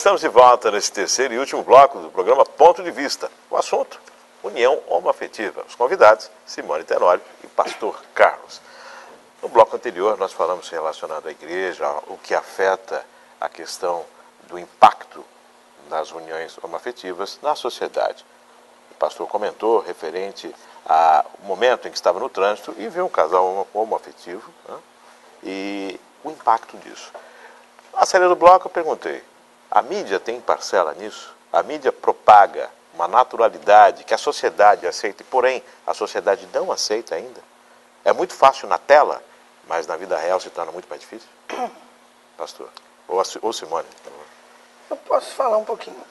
Estamos de volta nesse terceiro e último bloco do programa Ponto de Vista. O assunto, união homoafetiva. Os convidados, Simone Tenório e Pastor Carlos. No bloco anterior, nós falamos relacionado à igreja, o que afeta a questão do impacto das uniões homoafetivas na sociedade. O pastor comentou referente ao momento em que estava no trânsito e viu um casal homoafetivo, né? E o impacto disso. Na saída do bloco eu perguntei, a mídia tem parcela nisso? A mídia propaga uma naturalidade que a sociedade aceita, porém a sociedade não aceita ainda? É muito fácil na tela, mas na vida real se torna muito mais difícil? Pastor, ou Simone. Eu posso falar um pouquinho.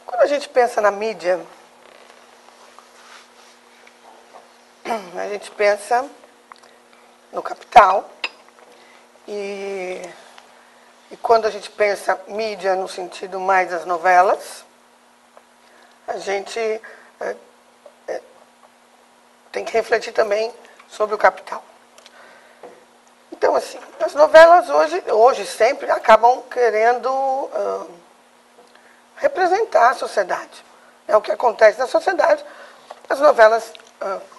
Quando a gente pensa na mídia, a gente pensa no capital e quando a gente pensa mídia no sentido mais das novelas, a gente tem que refletir também sobre o capital. Então, assim, as novelas hoje sempre acabam querendo representar a sociedade. É o que acontece na sociedade. As novelas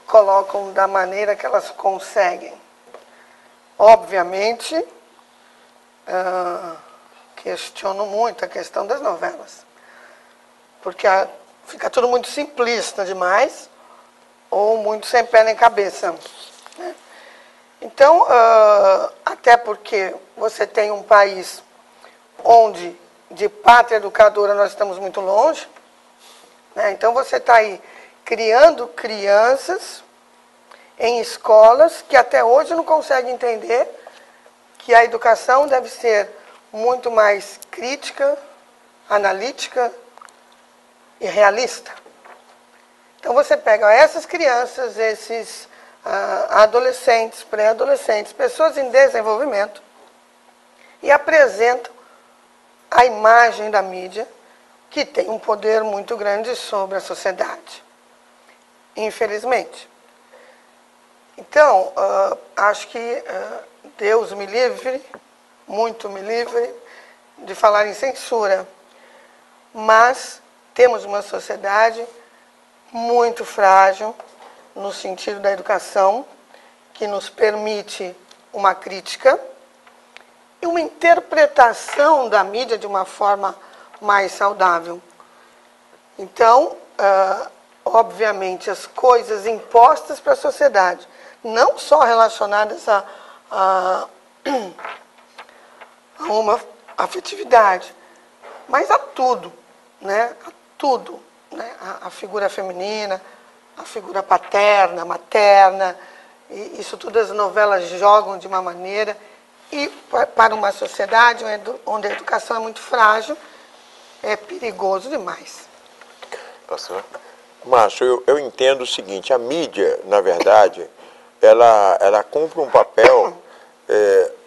colocam da maneira que elas conseguem. Obviamente, questiono muito a questão das novelas. Porque fica tudo muito simplista demais ou muito sem pé nem cabeça, né? Então, até porque você tem um país onde de pátria educadora nós estamos muito longe, né? Então você está aí criando crianças em escolas que até hoje não conseguem entender que a educação deve ser muito mais crítica, analítica e realista. Então você pega essas crianças, esses adolescentes, pré-adolescentes, pessoas em desenvolvimento e apresentam a imagem da mídia que tem um poder muito grande sobre a sociedade, infelizmente. Então, acho que Deus me livre, muito me livre, de falar em censura, mas temos uma sociedade muito frágil, no sentido da educação, que nos permite uma crítica e uma interpretação da mídia de uma forma mais saudável. Então, obviamente, as coisas impostas para a sociedade, não só relacionadas a uma afetividade, mas a tudo, né? A tudo, né? A figura feminina, a figura paterna, materna, e isso tudo as novelas jogam de uma maneira, e para uma sociedade onde a educação é muito frágil, é perigoso demais. Pastor? Márcio, eu entendo o seguinte, a mídia, na verdade, ela cumpre um papel,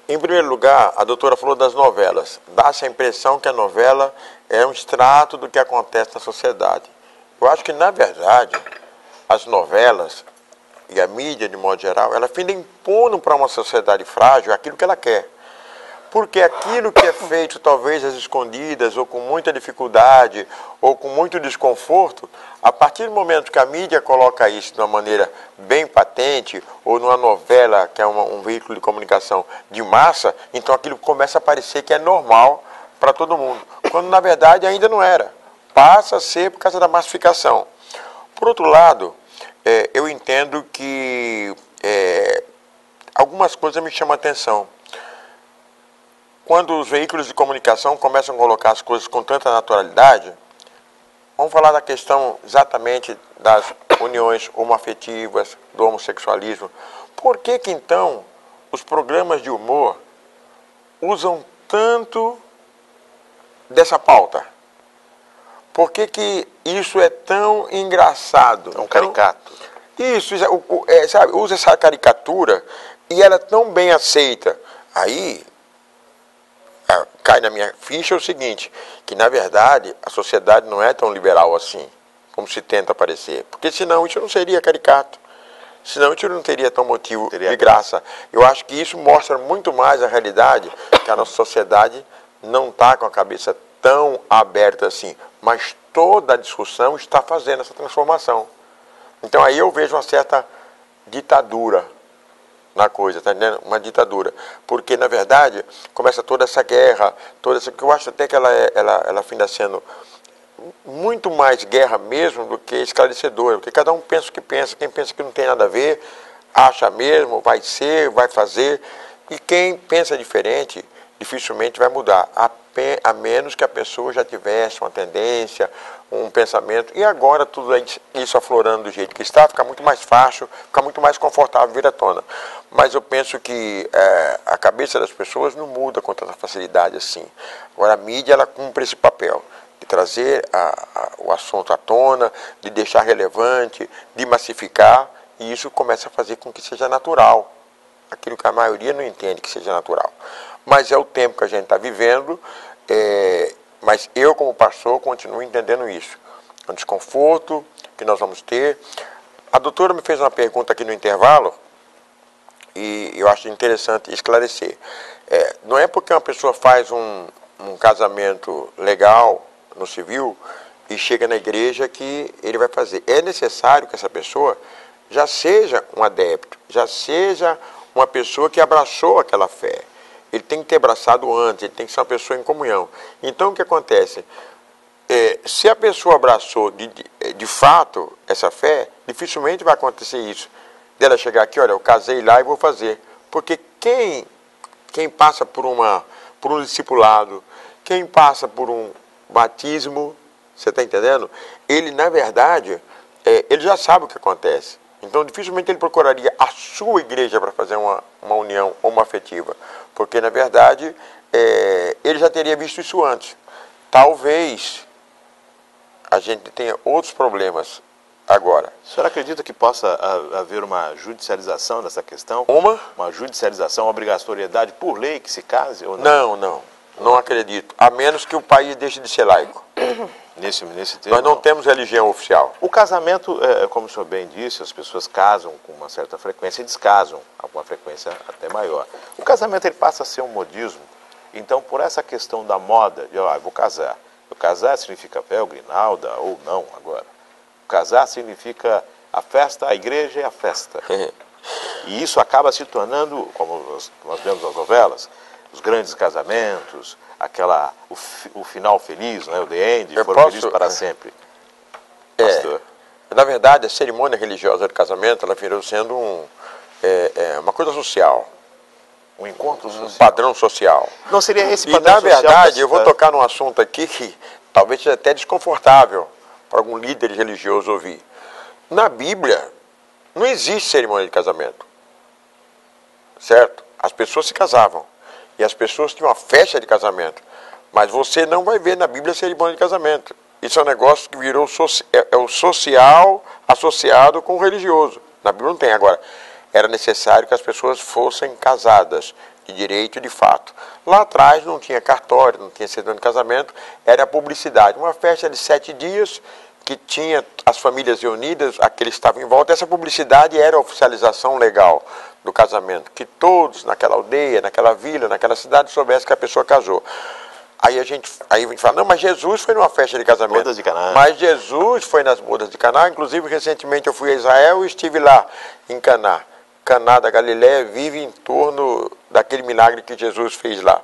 em primeiro lugar, a doutora falou das novelas, dá-se a impressão que a novela é um extrato do que acontece na sociedade. Eu acho que, na verdade, as novelas e a mídia, de modo geral, ela finda impondo para uma sociedade frágil aquilo que ela quer. Porque aquilo que é feito, talvez, às escondidas, ou com muita dificuldade, ou com muito desconforto, a partir do momento que a mídia coloca isso de uma maneira bem patente, ou numa novela, que é um veículo de comunicação de massa, então aquilo começa a parecer que é normal para todo mundo. Quando, na verdade, ainda não era. Passa a ser por causa da massificação. Por outro lado, eu entendo que algumas coisas me chamam a atenção. Quando os veículos de comunicação começam a colocar as coisas com tanta naturalidade, vamos falar da questão exatamente das uniões homoafetivas, do homossexualismo. Por que então os programas de humor usam tanto dessa pauta? Por que isso é tão engraçado? É um caricato. Isso, sabe, usa essa caricatura e ela é tão bem aceita. Aí cai na minha ficha o seguinte, que na verdade a sociedade não é tão liberal assim, como se tenta parecer. Porque senão isso não seria caricato. Senão isso não teria tão motivo de graça. Eu acho que isso mostra muito mais a realidade que a nossa sociedade não está com a cabeça tão aberta assim, mas toda a discussão está fazendo essa transformação. Então aí eu vejo uma certa ditadura na coisa, tá entendendo? Uma ditadura. Porque, na verdade, começa toda essa guerra, toda essa, que eu acho até que ela finda sendo muito mais guerra mesmo do que esclarecedora, porque cada um pensa o que pensa, quem pensa que não tem nada a ver, acha mesmo, vai ser, vai fazer, e quem pensa diferente, dificilmente vai mudar, a menos que a pessoa já tivesse uma tendência, um pensamento, e agora tudo isso aflorando do jeito que está, fica muito mais fácil, fica muito mais confortável vir à tona. Mas eu penso que a cabeça das pessoas não muda com tanta facilidade assim. Agora a mídia, ela cumpre esse papel de trazer o assunto à tona, de deixar relevante, de massificar, e isso começa a fazer com que seja natural. Aquilo que a maioria não entende que seja natural. Mas é o tempo que a gente está vivendo, mas eu, como pastor, continuo entendendo isso. É um desconforto que nós vamos ter. A doutora me fez uma pergunta aqui no intervalo, e eu acho interessante esclarecer. Não é porque uma pessoa faz um casamento legal no civil e chega na igreja que ele vai fazer. É necessário que essa pessoa já seja um adepto, já seja uma pessoa que abraçou aquela fé. Ele tem que ter abraçado antes, ele tem que ser uma pessoa em comunhão. Então o que acontece? Se a pessoa abraçou de fato essa fé, dificilmente vai acontecer isso. Dela chegar aqui, olha, eu casei lá e vou fazer. Porque quem passa por um discipulado, quem passa por um batismo, você está entendendo? Ele, na verdade, ele já sabe o que acontece. Então, dificilmente ele procuraria a sua igreja para fazer uma união homoafetiva. Porque, na verdade, ele já teria visto isso antes. Talvez a gente tenha outros problemas agora. O senhor acredita que possa haver uma judicialização dessa questão? Uma judicialização, uma obrigatoriedade por lei que se case ou não? Não acredito. A menos que o país deixe de ser laico. Nesse termo, nós não temos religião oficial. O casamento, como o senhor bem disse, as pessoas casam com uma certa frequência e descasam com uma frequência até maior. O casamento ele passa a ser um modismo. Então, por essa questão da moda, de eu vou casar. O casar significa véu, grinalda ou não agora. O casar significa a festa, a igreja e a festa. E isso acaba se tornando, como nós vemos nas novelas, os grandes casamentos, o final feliz, né? O the end, felizes para sempre. Pastor. Na verdade, a cerimônia religiosa de casamento, ela virou sendo uma coisa social. Um encontro social. Um padrão social. Não seria esse padrão social? E, na verdade, eu vou tocar num assunto aqui que talvez seja até desconfortável para algum líder religioso ouvir. Na Bíblia, não existe cerimônia de casamento. Certo? As pessoas se casavam. E as pessoas tinham uma festa de casamento. Mas você não vai ver na Bíblia cerimônia de casamento. Isso é um negócio que virou o social associado com o religioso. Na Bíblia não tem. Agora, era necessário que as pessoas fossem casadas de direito e de fato. Lá atrás não tinha cartório, não tinha cerimônia de casamento, era a publicidade. Uma festa de 7 dias que tinha as famílias reunidas, aqueles que estavam em volta. Essa publicidade era a oficialização legal do casamento, que todos naquela aldeia, naquela vila, naquela cidade soubessem que a pessoa casou. Aí a gente fala, não, mas Jesus foi numa festa de casamento. Bodas de Caná. Mas Jesus foi nas bodas de Caná. Inclusive, recentemente eu fui a Israel e estive lá em Caná. Caná da Galiléia vive em torno daquele milagre que Jesus fez lá.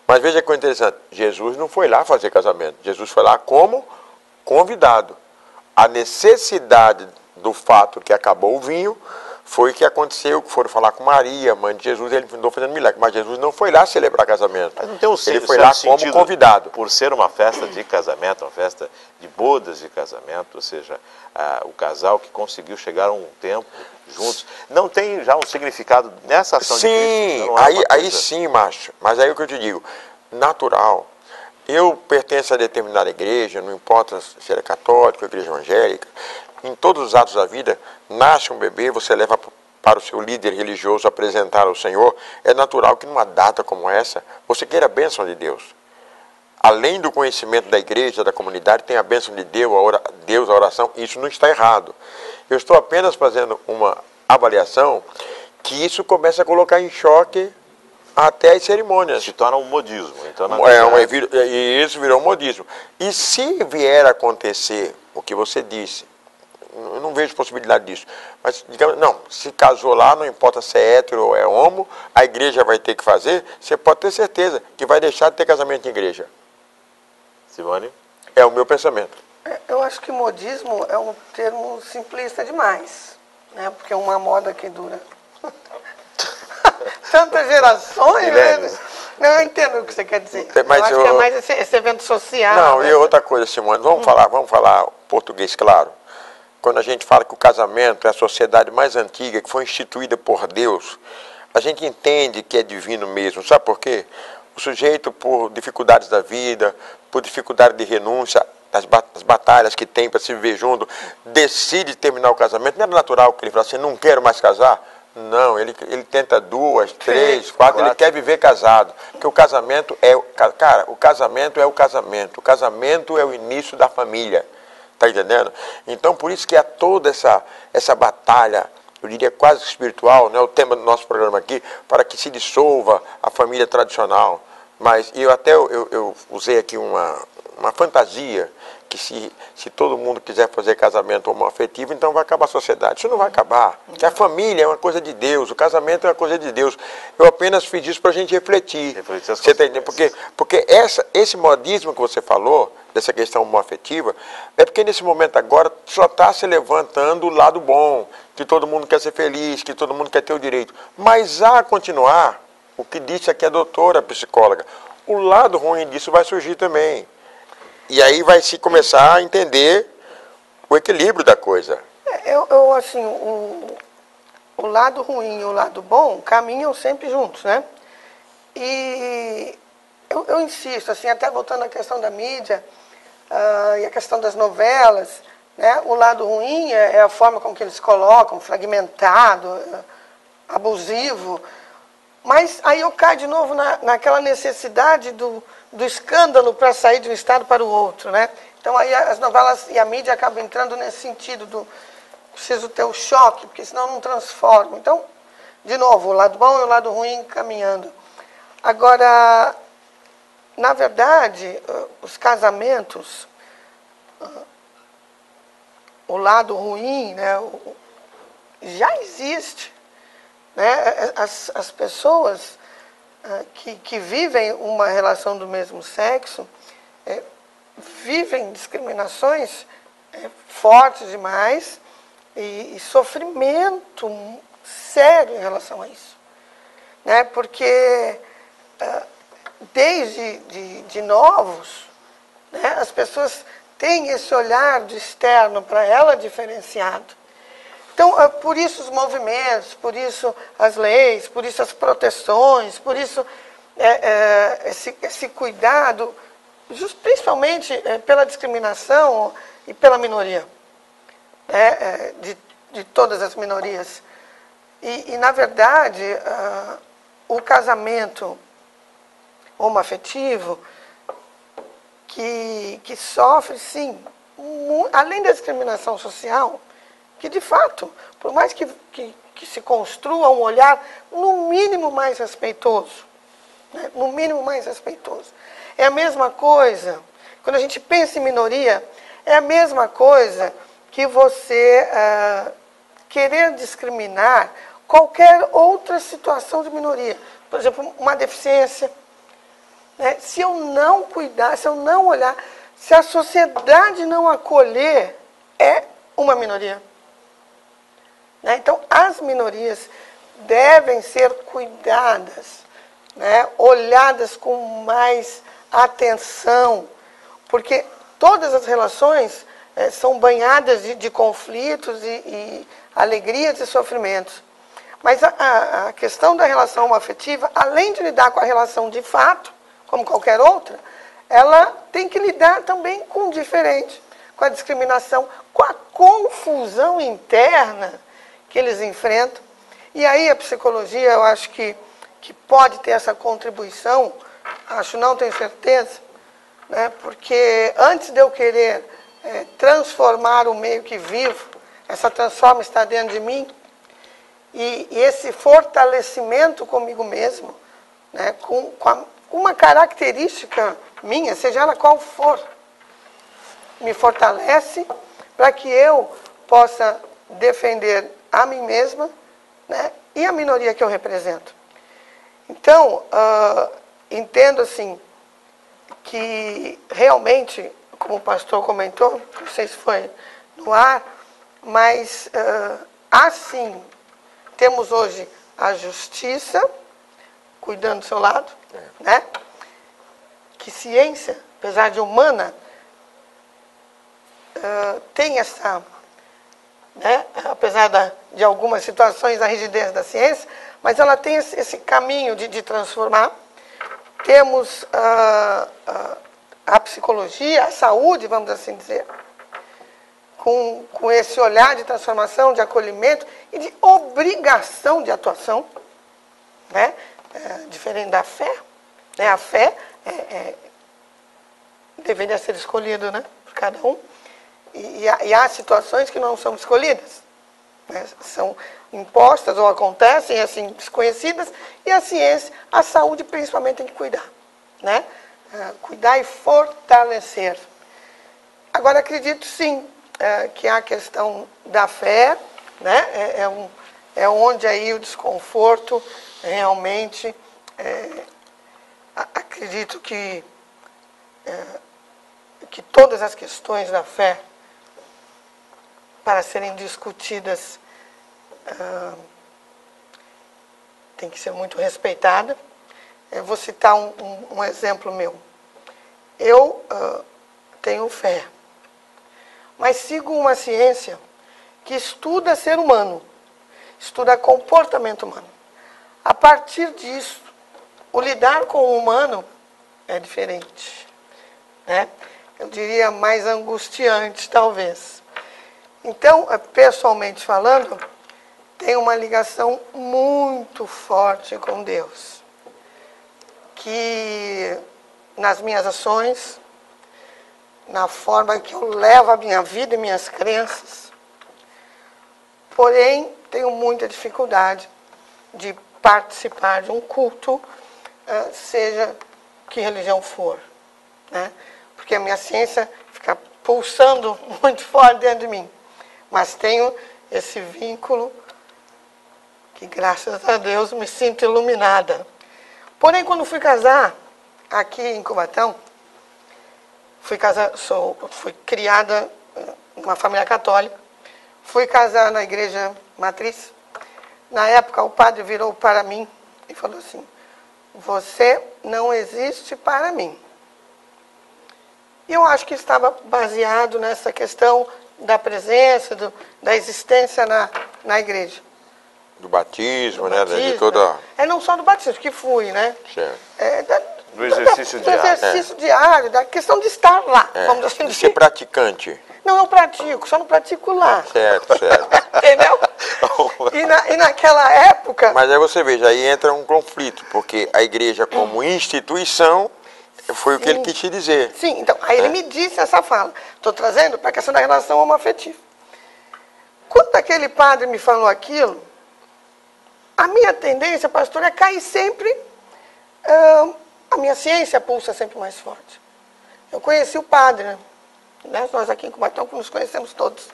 Mas veja que coisa interessante, Jesus não foi lá fazer casamento. Jesus foi lá como convidado. A necessidade do fato que acabou o vinho foi que aconteceu, que foram falar com Maria, mãe de Jesus, ele andou fazendo milagre. Mas Jesus não foi lá celebrar casamento. Mas não tem ele foi lá como convidado. Por ser uma festa de casamento, uma festa de bodas de casamento, ou seja, o casal que conseguiu chegar a um tempo juntos, não tem já um significado nessa ação de Cristo? Sim, aí sim, macho. Mas aí é o que eu te digo, natural. Eu pertenço a determinada igreja, não importa se é católico, igreja evangélica, em todos os atos da vida, nasce um bebê, você leva para o seu líder religioso apresentar ao Senhor. É natural que numa data como essa, você queira a bênção de Deus. Além do conhecimento da igreja, da comunidade, tem a bênção de Deus, a oração, isso não está errado. Eu estou apenas fazendo uma avaliação que isso começa a colocar em choque até as cerimônias. Se torna um modismo. Então, na E isso virou um modismo. E se vier a acontecer o que você disse, eu não vejo possibilidade disso, mas, digamos, não, se casou lá, não importa se é hétero ou é homo, a igreja vai ter que fazer, você pode ter certeza que vai deixar de ter casamento em igreja. Simone? É o meu pensamento. Eu acho que modismo é um termo simplista demais, né? Porque é uma moda que dura tantas gerações, né? Não, eu entendo o que você quer dizer. Mas eu acho que é mais esse evento social. Não, né? E outra coisa, Simone, vamos falar português claro. Quando a gente fala que o casamento é a sociedade mais antiga, que foi instituída por Deus, a gente entende que é divino mesmo. Sabe por quê? O sujeito, por dificuldades da vida, por dificuldade de renúncia, as batalhas que tem para se viver junto, decide terminar o casamento. Não é natural que ele fale assim, não quero mais casar. Não, ele tenta 2, 3, 4, ele quer viver casado. Porque o casamento é... Cara, o casamento é o casamento. O casamento é o início da família. Está entendendo? Então, por isso que há toda essa batalha, eu diria quase espiritual, né, o tema do nosso programa aqui, para que se dissolva a família tradicional. Mas eu usei aqui uma fantasia, que se todo mundo quiser fazer casamento homoafetivo, então vai acabar a sociedade. Isso não vai acabar. Porque a família é uma coisa de Deus, o casamento é uma coisa de Deus. Eu apenas fiz isso para a gente refletir. Você está entendendo? Porque esse modismo que você falou, dessa questão homoafetiva, é porque nesse momento agora só está se levantando o lado bom, que todo mundo quer ser feliz, que todo mundo quer ter o direito. Mas a continuar, o que disse aqui a doutora, a psicóloga, o lado ruim disso vai surgir também. E aí vai se começar a entender o equilíbrio da coisa. Eu assim, o lado ruim e o lado bom caminham sempre juntos, né? E eu insisto, assim, até voltando à questão da mídia e a questão das novelas, né? O lado ruim é a forma como que eles colocam, fragmentado, abusivo. Mas aí eu caio de novo naquela necessidade do escândalo para sair de um estado para o outro, né? Então aí as novelas e a mídia acabam entrando nesse sentido do preciso ter o choque, porque senão não transforma. Então, de novo, o lado bom e o lado ruim caminhando. Agora, na verdade, os casamentos, o lado ruim, né, já existe. Né? As pessoas que vivem uma relação do mesmo sexo vivem discriminações fortes demais e sofrimento sério em relação a isso. Né? Porque desde de novos, né, as pessoas têm esse olhar de externo para ela diferenciado. Então, por isso os movimentos, por isso as leis, por isso as proteções, por isso esse cuidado, principalmente pela discriminação e pela minoria, de todas as minorias. E na verdade, o casamento homoafetivo, que sofre, sim, além da discriminação social, que, de fato, por mais que se construa um olhar, no mínimo, mais respeitoso. Né? No mínimo, mais respeitoso. É a mesma coisa, quando a gente pensa em minoria, é a mesma coisa que você querer discriminar qualquer outra situação de minoria. Por exemplo, uma deficiência. Né? Se eu não cuidar, se eu não olhar, se a sociedade não acolher, é uma minoria. Então, as minorias devem ser cuidadas, né? Olhadas com mais atenção, porque todas as relações são banhadas de conflitos e alegrias e sofrimentos. Mas a questão da relação homoafetiva, além de lidar com a relação de fato, como qualquer outra, ela tem que lidar também com o diferente, com a discriminação, com a confusão interna que eles enfrentam. E aí a psicologia, eu acho que pode ter essa contribuição, não tenho certeza, né? Porque antes de eu querer transformar o meio que vivo, essa transforma está dentro de mim, e esse fortalecimento comigo mesmo, né, com uma característica minha, seja ela qual for, me fortalece para que eu possa defender a mim mesma, né, e a minoria que eu represento. Então, entendo assim, que realmente, como o pastor comentou, não sei se foi no ar, mas assim, temos hoje a justiça cuidando do seu lado, né? Que ciência, apesar de humana, tem essa, né? Apesar de algumas situações, a rigidez da ciência, mas ela tem esse caminho de transformar. Temos a psicologia, a saúde, vamos assim dizer, com esse olhar de transformação, de acolhimento e de obrigação de atuação, né? Diferente da fé, né? A fé deveria ser escolhida, né, por cada um, e há situações que não são escolhidas, né? São impostas ou acontecem assim desconhecidas, e a ciência, a saúde principalmente tem que cuidar, né? Cuidar e fortalecer. Agora acredito sim que a questão da fé, né, é onde aí o desconforto realmente, acredito que todas as questões da fé, para serem discutidas, tem que ser muito respeitada. Eu vou citar um exemplo meu. Eu tenho fé, mas sigo uma ciência que estuda ser humano, estuda comportamento humano. A partir disso, o lidar com o humano é diferente, né? Eu diria mais angustiante, talvez. Então, pessoalmente falando, tem uma ligação muito forte com Deus, que nas minhas ações, na forma que eu levo a minha vida e minhas crenças, porém, tenho muita dificuldade de participar de um culto, seja que religião for, né? Porque a minha ciência fica pulsando muito forte dentro de mim. Mas tenho esse vínculo que, graças a Deus, me sinto iluminada. Porém, quando fui casar aqui em Cubatão, fui criada numa família católica, fui casar na igreja matriz. Na época, o padre virou para mim e falou assim: você não existe para mim. E eu acho que estava baseado nessa questão da presença, da existência na igreja. Do batismo, do né? Batismo, De toda... não só do batismo, que fui, né? Certo. Do exercício diário. Do exercício diário, da questão de estar lá, vamos assim de dizer. ser praticante. Não, eu pratico, só não pratico lá. Certo. Entendeu? E naquela época... Mas aí você veja, aí entra um conflito, porque a igreja como instituição, foi o que ele quis te dizer. Sim, então, aí ele me disse essa fala. Estou trazendo para a questão da relação homoafetiva. Quando aquele padre me falou aquilo, a minha tendência, pastor, é cair sempre... a minha ciência pulsa sempre mais forte. Eu conheci o padre, né? Nós aqui em Cubatão nos conhecemos todos.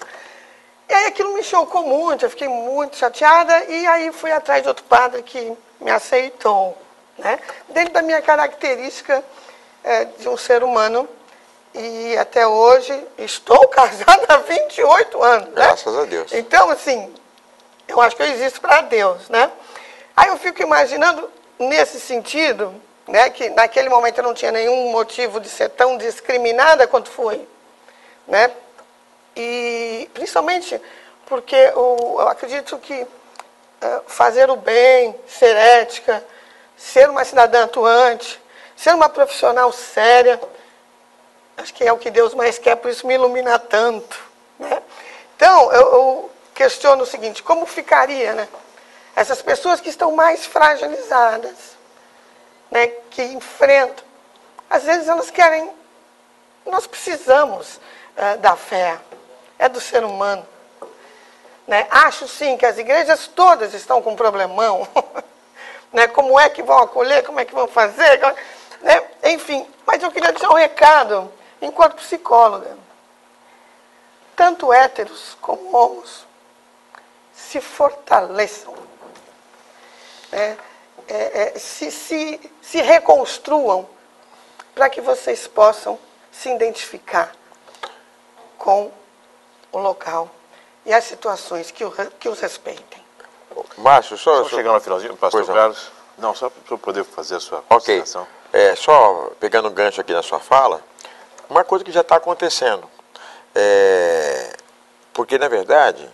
E aí aquilo me chocou muito, eu fiquei muito chateada, e aí fui atrás de outro padre que me aceitou, né? Dentro da minha característica de um ser humano, e até hoje estou casada há 28 anos. Né? Graças a Deus. Então, assim, eu acho que eu existo para Deus, né? Aí eu fico imaginando, nesse sentido, né, que naquele momento eu não tinha nenhum motivo de ser tão discriminada quanto fui, né? E principalmente porque eu acredito que fazer o bem, ser ética, ser uma cidadã atuante, ser uma profissional séria, acho que é o que Deus mais quer, por isso me ilumina tanto, né? Então, eu questiono o seguinte: como ficaria, né, essas pessoas que estão mais fragilizadas, né, que enfrentam, às vezes elas querem, nós precisamos da fé, é do ser humano, né? Acho sim que as igrejas todas estão com um problemão, né? Como é que vão acolher, como é que vão fazer, né? Enfim, mas eu queria deixar um recado, enquanto psicóloga. Tanto héteros como homos se fortaleçam, né? Se reconstruam para que vocês possam se identificar com o local e as situações que os respeitem. Márcio, Estamos chegando ao finalzinho, pastor Pois Carlos. Não, só para eu poder fazer a sua Ok. consideração. Só pegando um gancho aqui na sua fala, uma coisa que já está acontecendo. Porque, na verdade,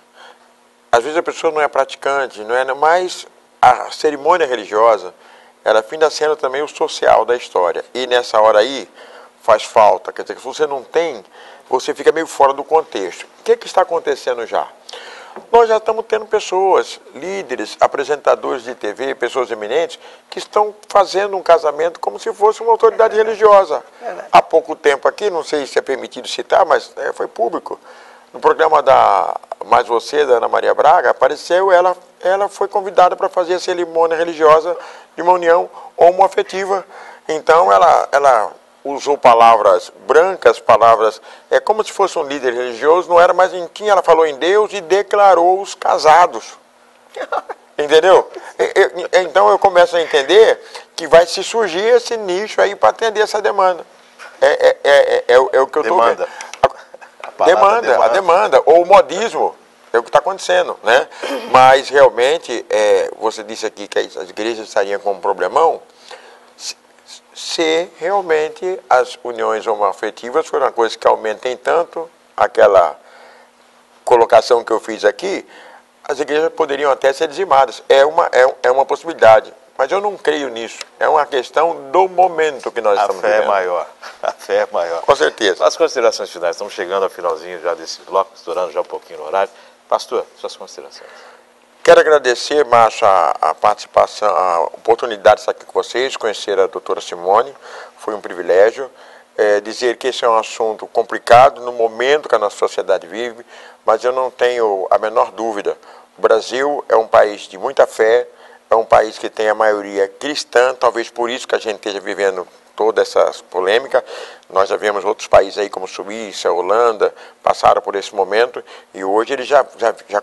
às vezes a pessoa não é praticante, não é, mas a cerimônia religiosa, ela finda sendo também o social da história. E nessa hora aí, faz falta. Quer dizer, se você não tem, você fica meio fora do contexto. O que está acontecendo já? Nós já estamos tendo pessoas, líderes, apresentadores de TV, pessoas eminentes, que estão fazendo um casamento como se fosse uma autoridade religiosa. Há pouco tempo aqui, não sei se é permitido citar, mas foi público. No programa da Mais Você, da Ana Maria Braga, apareceu, ela foi convidada para fazer a cerimônia religiosa de uma união homoafetiva. Então, ela usou palavras brancas, palavras... É como se fosse um líder religioso, não era mais em quem ela falou em Deus e declarou os casados. Entendeu? Então, eu começo a entender que vai se surgir esse nicho aí para atender essa demanda. É o que eu estou vendo. A demanda, ou o modismo, é o que está acontecendo, né? Mas realmente, você disse aqui que as igrejas estariam com um problemão, se realmente as uniões homoafetivas forem uma coisa que aumentem tanto, aquela colocação que eu fiz aqui, as igrejas poderiam até ser dizimadas. É uma possibilidade. Mas eu não creio nisso. É uma questão do momento que nós estamos vivendo. A fé é maior. A fé é maior. Com certeza. As considerações finais. Estamos chegando ao finalzinho já desse bloco, estourando já um pouquinho no horário. Pastor, suas considerações. Quero agradecer, Márcio, a participação, a oportunidade de estar aqui com vocês, conhecer a doutora Simone. Foi um privilégio. Dizer que esse é um assunto complicado no momento que a nossa sociedade vive, mas eu não tenho a menor dúvida. O Brasil é um país de muita fé, é um país que tem a maioria cristã, talvez por isso que a gente esteja vivendo toda essa polêmica. Nós já vemos outros países aí como Suíça, Holanda, passaram por esse momento e hoje eles já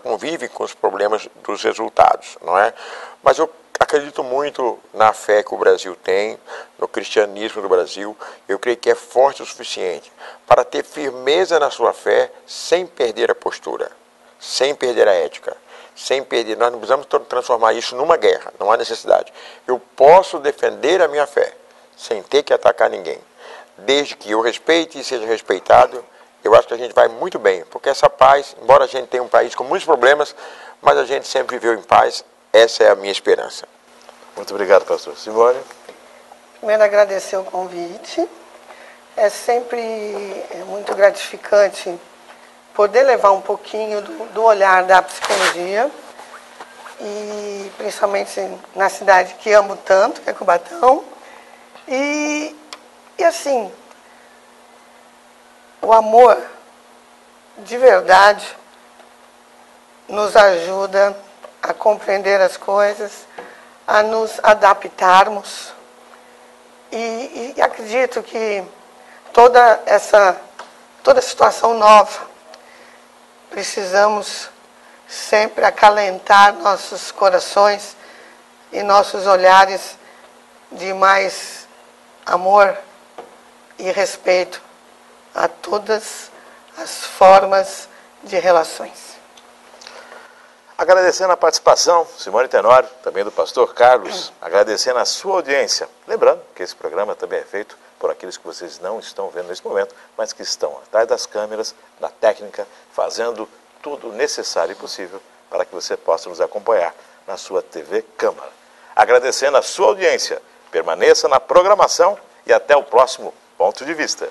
convivem com os problemas dos resultados, não é? Mas eu acredito muito na fé que o Brasil tem, no cristianismo do Brasil. Eu creio que é forte o suficiente para ter firmeza na sua fé sem perder a postura, sem perder a ética. Sem perder, nós não precisamos transformar isso numa guerra, não há necessidade. Eu posso defender a minha fé, sem ter que atacar ninguém. Desde que eu respeite e seja respeitado, eu acho que a gente vai muito bem. Porque essa paz, embora a gente tenha um país com muitos problemas, mas a gente sempre viveu em paz, essa é a minha esperança. Muito obrigado, pastor. Simone. Primeiro, agradecer o convite. É sempre muito gratificante poder levar um pouquinho do olhar da psicologia, e principalmente na cidade que amo tanto, que é Cubatão. E assim, o amor de verdade nos ajuda a compreender as coisas, a nos adaptarmos. E acredito que toda situação nova, precisamos sempre acalentar nossos corações e nossos olhares de mais amor e respeito a todas as formas de relações. Agradecendo a participação, Simone Tenório, também do pastor Carlos, agradecendo a sua audiência. Lembrando que esse programa também é feito por aqueles que vocês não estão vendo nesse momento, mas que estão atrás das câmeras, da técnica, fazendo tudo necessário e possível para que você possa nos acompanhar na sua TV Câmara. Agradecendo a sua audiência, permaneça na programação e até o próximo Ponto de Vista.